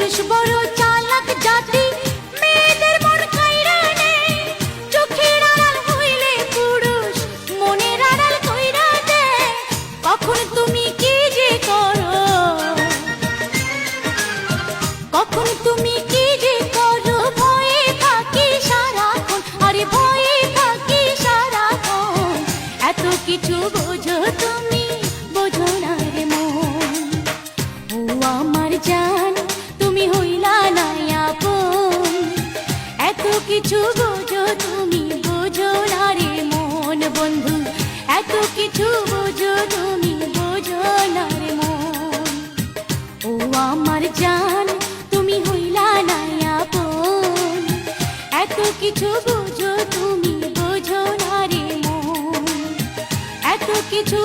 পুরুষ বড় চালাক জাতি, মেয়েদের মন কাইরা নেয়। চোখের আড়াল হইলে পুরুষ মনের আড়াল কইরা দেয়। কখন তুমি কি যে করো, কখন তুমি কি যে করো, ভয়ে থাকি সারাক্ষণ, আরে ভয়ে থাকি সারাক্ষণ। এত কিছু বোঝো তুমি, বোঝো না রে মন। ও আমার জান, তুমি হইলা না আপন। এত কিছু বোঝো তুমি, বোঝো না রে মন বন্ধু। এত কিছু বোঝো তুমি, বোঝো না রে মন। ও আমার জান, তুমি হইলা না আপন। এত কিছু বোঝো তুমি, বোঝো না রে মন। এত কিছু